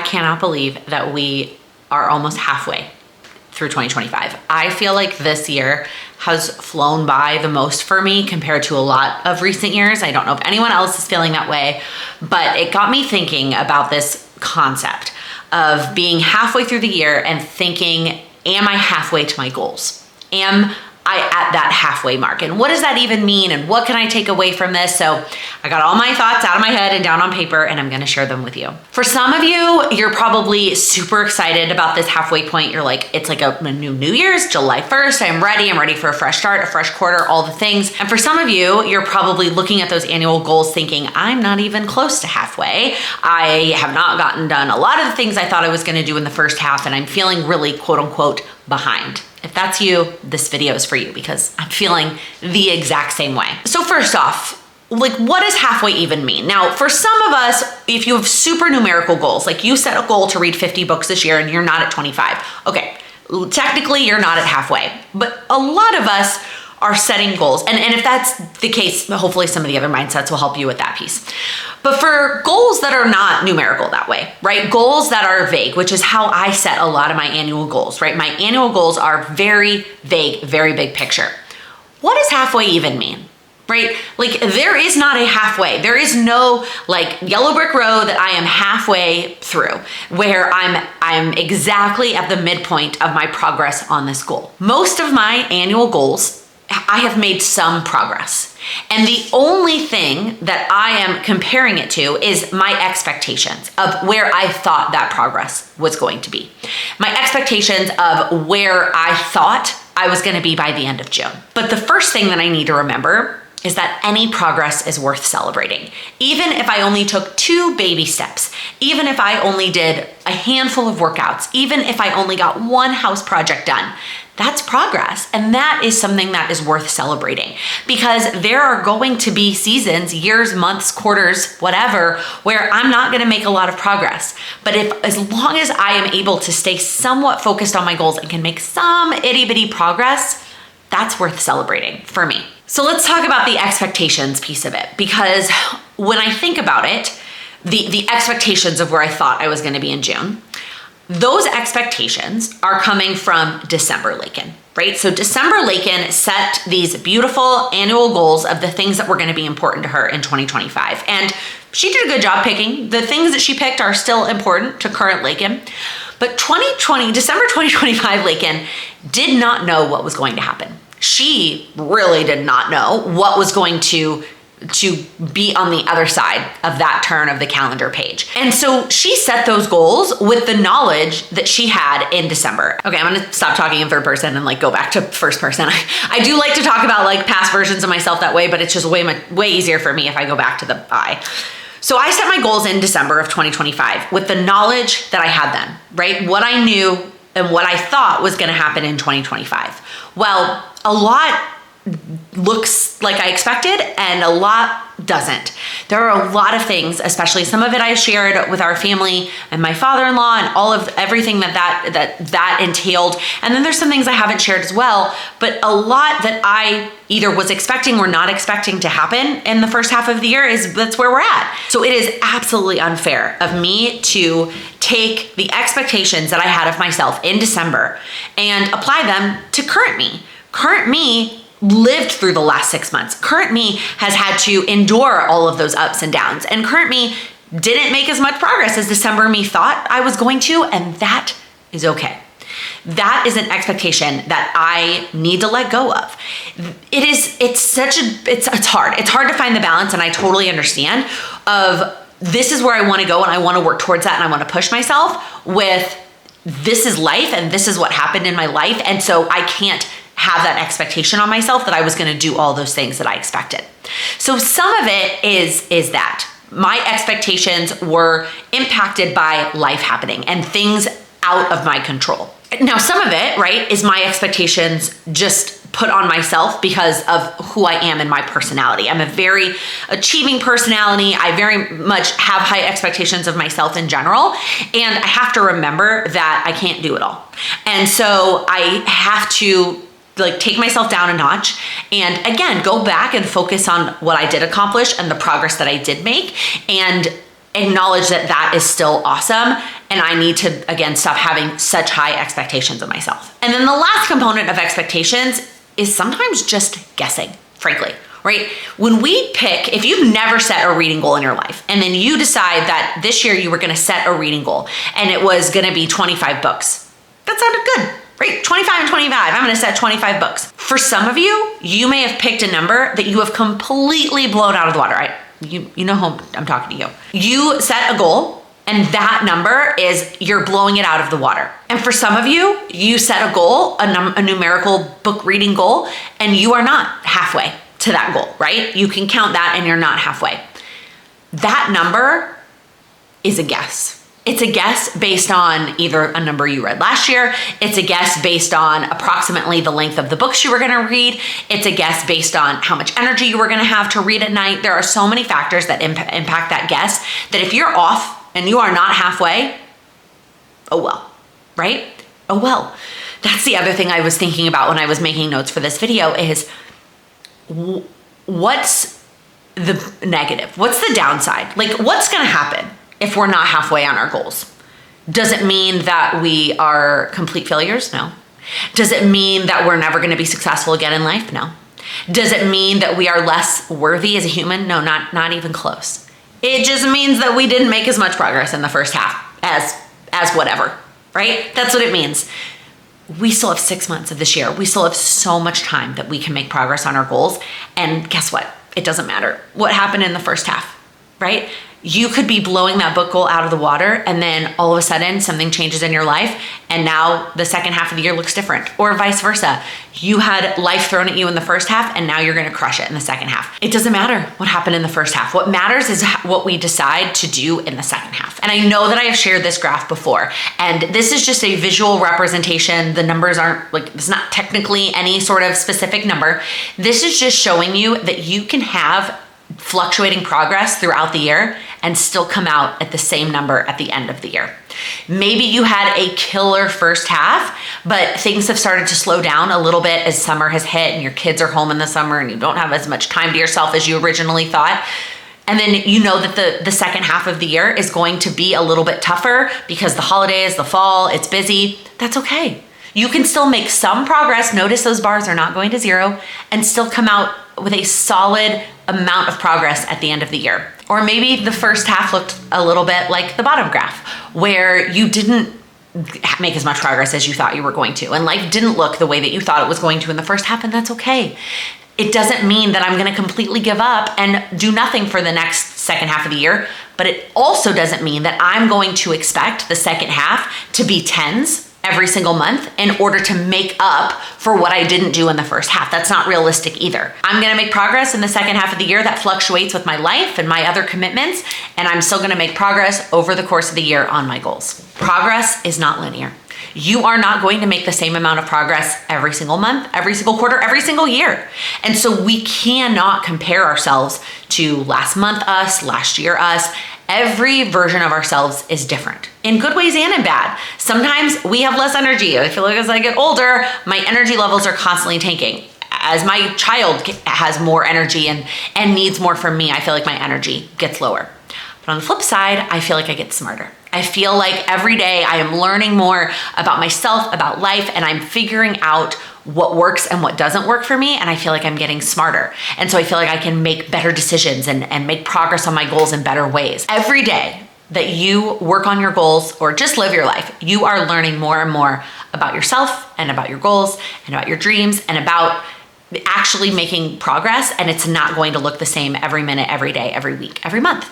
cannot believe that we are almost halfway through 2025. I feel like this year has flown by the most for me compared to a lot of recent years. I don't know if anyone else is feeling that way, but it got me thinking about this concept of being halfway through the year and thinking, am I halfway to my goals? Am I at that halfway mark? And what does that even mean? And what can I take away from this? So I got all my thoughts out of my head and down on paper, and I'm gonna share them with you. For some of you, you're probably super excited about this halfway point. You're like, it's like a New Year's, July 1st. I'm ready for a fresh start, a fresh quarter, all the things. And for some of you, you're probably looking at those annual goals thinking, I'm not even close to halfway. I have not gotten done a lot of the things I thought I was gonna do in the first half, and I'm feeling really, quote unquote, behind. If that's you, this video is for you because I'm feeling the exact same way. So first off, like, what does halfway even mean? Now, for some of us, if you have super numerical goals, like you set a goal to read 50 books this year and you're not at 25. Okay, technically you're not at halfway, but a lot of us are setting goals. And if that's the case, hopefully some of the other mindsets will help you with that piece. But for goals that are not numerical that way, right? Goals that are vague, which is how I set a lot of my annual goals, right? My annual goals are very vague, very big picture. What does halfway even mean? Right? Like, there is not a halfway. There is no like yellow brick road that I am halfway through where I'm exactly at the midpoint of my progress on this goal. Most of my annual goals, I have made some progress. And the only thing that I am comparing it to is my expectations of where I thought that progress was going to be. My expectations of where I thought I was going to be by the end of June. But the first thing that I need to remember is that any progress is worth celebrating. Even if I only took 2 baby steps, even if I only did a handful of workouts, even if I only got 1 house project done, that's progress. And that is something that is worth celebrating because there are going to be seasons, years, months, quarters, whatever, where I'm not gonna make a lot of progress. But as long as I am able to stay somewhat focused on my goals and can make some itty bitty progress, that's worth celebrating for me. So let's talk about the expectations piece of it, because when I think about it, the expectations of where I thought I was gonna be in June, those expectations are coming from December Laken, right? So December Laken set these beautiful annual goals of the things that were gonna be important to her in 2025. And she did a good job picking. The things that she picked are still important to current Laken. But December 2025 Laken did not know what was going to happen. She really did not know what was going to be on the other side of that turn of the calendar page. And so she set those goals with the knowledge that she had in December. Okay, I'm gonna stop talking in third person and like go back to first person. I do like to talk about like past versions of myself that way, but it's just way easier for me if I go back to the I. So I set my goals in December of 2025 with the knowledge that I had then, right? What I knew and what I thought was gonna happen in 2025. Well, a lot looks like I expected and a lot doesn't. There are a lot of things, especially some of it I shared with our family and my father-in-law and all of everything that entailed. And then there's some things I haven't shared as well, but a lot that I either was expecting or not expecting to happen in the first half of the year that's where we're at. So it is absolutely unfair of me to take the expectations that I had of myself in December and apply them to current me. Current me lived through the last 6 months. Current me has had to endure all of those ups and downs. And current me didn't make as much progress as December me thought I was going to, and that is okay. That is an expectation that I need to let go of. It's hard. It's hard to find the balance, and I totally understand of this is where I want to go and I want to work towards that and I want to push myself with this is life and this is what happened in my life. And so I can't have that expectation on myself that I was going to do all those things that I expected. So some of it is that my expectations were impacted by life happening and things out of my control. Now, some of it, right, is my expectations just put on myself because of who I am and my personality. I'm a very achieving personality. I very much have high expectations of myself in general. And I have to remember that I can't do it all. And so I have to like take myself down a notch and again, go back and focus on what I did accomplish and the progress that I did make and acknowledge that that is still awesome And I need to, again, stop having such high expectations of myself. And then the last component of expectations is sometimes just guessing, frankly, right? When we pick, if you've never set a reading goal in your life, and then you decide that this year you were gonna set a reading goal and it was gonna be 25 books, that sounded good, right? 25 and 25, I'm gonna set 25 books. For some of you, you may have picked a number that you have completely blown out of the water, right? You know who I'm talking to you. You set a goal, and that number is you're blowing it out of the water. And for some of you, you set a goal, a numerical book reading goal, and you are not halfway to that goal, right? You can count that and you're not halfway. That number is a guess. It's a guess based on either a number you read last year. It's a guess based on approximately the length of the books you were gonna read. It's a guess based on how much energy you were gonna have to read at night. There are so many factors that impact that guess that if you're off and you are not halfway, oh well, right? Oh well. That's the other thing I was thinking about when I was making notes for this video is what's the negative? What's the downside? Like what's gonna happen if we're not halfway on our goals? Does it mean that we are complete failures? No. Does it mean that we're never gonna be successful again in life? No. Does it mean that we are less worthy as a human? No, not even close. It just means that we didn't make as much progress in the first half as whatever, right? That's what it means. We still have 6 months of this year. We still have so much time that we can make progress on our goals. And guess what? It doesn't matter what happened in the first half, right? You could be blowing that book goal out of the water and then all of a sudden something changes in your life and now the second half of the year looks different, or vice versa. You had life thrown at you in the first half and now you're gonna crush it in the second half. It doesn't matter what happened in the first half. What matters is what we decide to do in the second half. And I know that I have shared this graph before, and this is just a visual representation. The numbers aren't like, it's not technically any sort of specific number. This is just showing you that you can have fluctuating progress throughout the year and still come out at the same number at the end of the year. Maybe you had a killer first half, but things have started to slow down a little bit as summer has hit and your kids are home in the summer and you don't have as much time to yourself as you originally thought. And then you know that the second half of the year is going to be a little bit tougher because the holidays, the fall, it's busy. That's okay. You can still make some progress. Notice those bars are not going to zero, and still come out with a solid amount of progress at the end of the year. Or maybe the first half looked a little bit like the bottom graph, where you didn't make as much progress as you thought you were going to, and life didn't look the way that you thought it was going to in the first half, and that's okay. It doesn't mean that I'm gonna completely give up and do nothing for the next second half of the year, but it also doesn't mean that I'm going to expect the second half to be tens every single month in order to make up for what I didn't do in the first half. That's not realistic either. I'm gonna make progress in the second half of the year that fluctuates with my life and my other commitments, and I'm still gonna make progress over the course of the year on my goals. Progress is not linear. You are not going to make the same amount of progress every single month, every single quarter, every single year. And so we cannot compare ourselves to last month us, last year us. Every version of ourselves is different in good ways and in bad. Sometimes we have less energy. I feel like as I get older, my energy levels are constantly tanking. As my child has more energy and needs more from me, I feel like my energy gets lower. But on the flip side, I feel like I get smarter. I feel like every day I am learning more about myself, about life, and I'm figuring out what works and what doesn't work for me, and I feel like I'm getting smarter. And so I feel like I can make better decisions and make progress on my goals in better ways. Every day that you work on your goals or just live your life, you are learning more and more about yourself and about your goals and about your dreams and about actually making progress, and it's not going to look the same every minute, every day, every week, every month.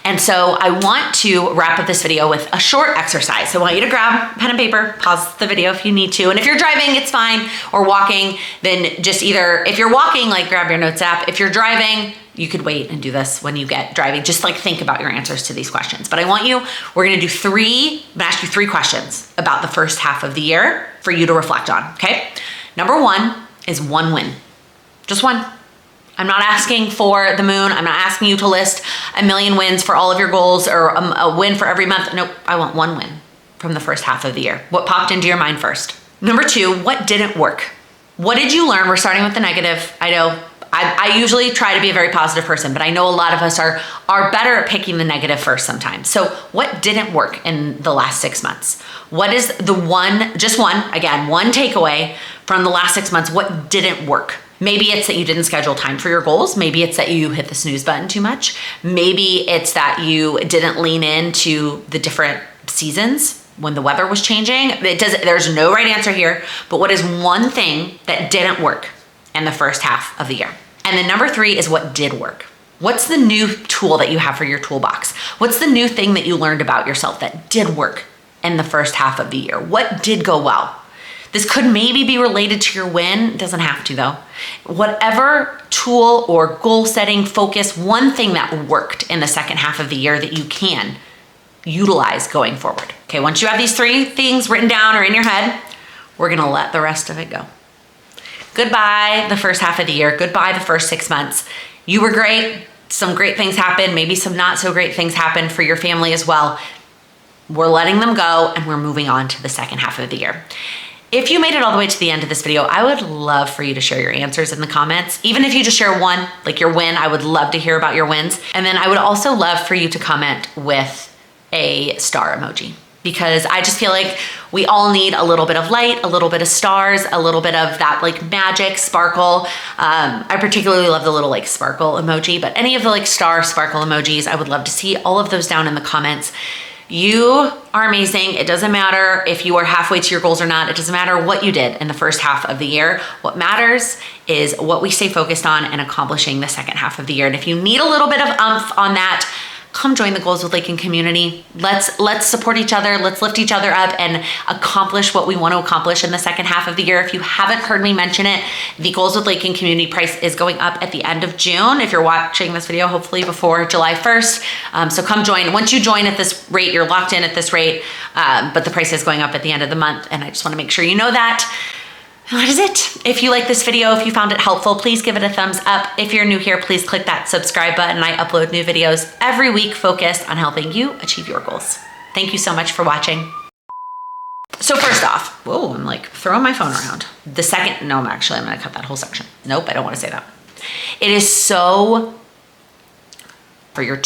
And so I want to wrap up this video with a short exercise. So I want you to grab pen and paper, pause the video if you need to. And if you're driving, it's fine, or walking, then just either, if you're walking, like grab your notes app. If you're driving, you could wait and do this when you get driving. Just like think about your answers to these questions. But we're gonna ask you three questions about the first half of the year for you to reflect on, okay? Number one is one win, just one. I'm not asking for the moon. I'm not asking you to list a million wins for all of your goals or a win for every month. Nope, I want one win from the first half of the year. What popped into your mind first? Number two, what didn't work? What did you learn? We're starting with the negative. I know I usually try to be a very positive person, but I know a lot of us are better at picking the negative first sometimes. So what didn't work in the last 6 months? What is the one takeaway from the last 6 months? What didn't work? Maybe it's that you didn't schedule time for your goals. Maybe it's that you hit the snooze button too much. Maybe it's that you didn't lean into the different seasons when the weather was changing. There's no right answer here, but what is one thing that didn't work in the first half of the year? And then number 3 is what did work. What's the new tool that you have for your toolbox? What's the new thing that you learned about yourself that did work in the first half of the year? What did go well? This could maybe be related to your win. It doesn't have to though. Whatever tool or goal setting focus, one thing that worked in the second half of the year that you can utilize going forward. Okay, once you have these 3 things written down or in your head, we're gonna let the rest of it go. Goodbye the first half of the year. Goodbye the first 6 months. You were great. Some great things happened. Maybe some not so great things happened for your family as well. We're letting them go and we're moving on to the second half of the year. If you made it all the way to the end of this video, I would love for you to share your answers in the comments. Even if you just share one, like your win, I would love to hear about your wins. And then I would also love for you to comment with a star emoji, because I just feel like we all need a little bit of light, a little bit of stars, a little bit of that like magic sparkle. I particularly love the little like sparkle emoji, but any of the like star sparkle emojis, I would love to see all of those down in the comments. You are amazing. It doesn't matter if you are halfway to your goals or not. It doesn't matter what you did in the first half of the year. What matters is what we stay focused on and accomplishing the second half of the year. And if you need a little bit of oomph on that, come join the Goals with Laken community. Let's support each other. Let's lift each other up and accomplish what we want to accomplish in the second half of the year. If you haven't heard me mention it, the Goals with Laken community price is going up at the end of June. If you're watching this video, hopefully before July 1st. So come join. Once you join at this rate, you're locked in at this rate, but the price is going up at the end of the month. And I just want to make sure you know that. That is it. If you like this video, if you found it helpful, please give it a thumbs up. If you're new here, please click that subscribe button. I upload new videos every week focused on helping you achieve your goals. Thank you so much for watching. So first off, whoa, I'm like throwing my phone around. I'm gonna cut that whole section. Nope, I don't want to say that. It is so for your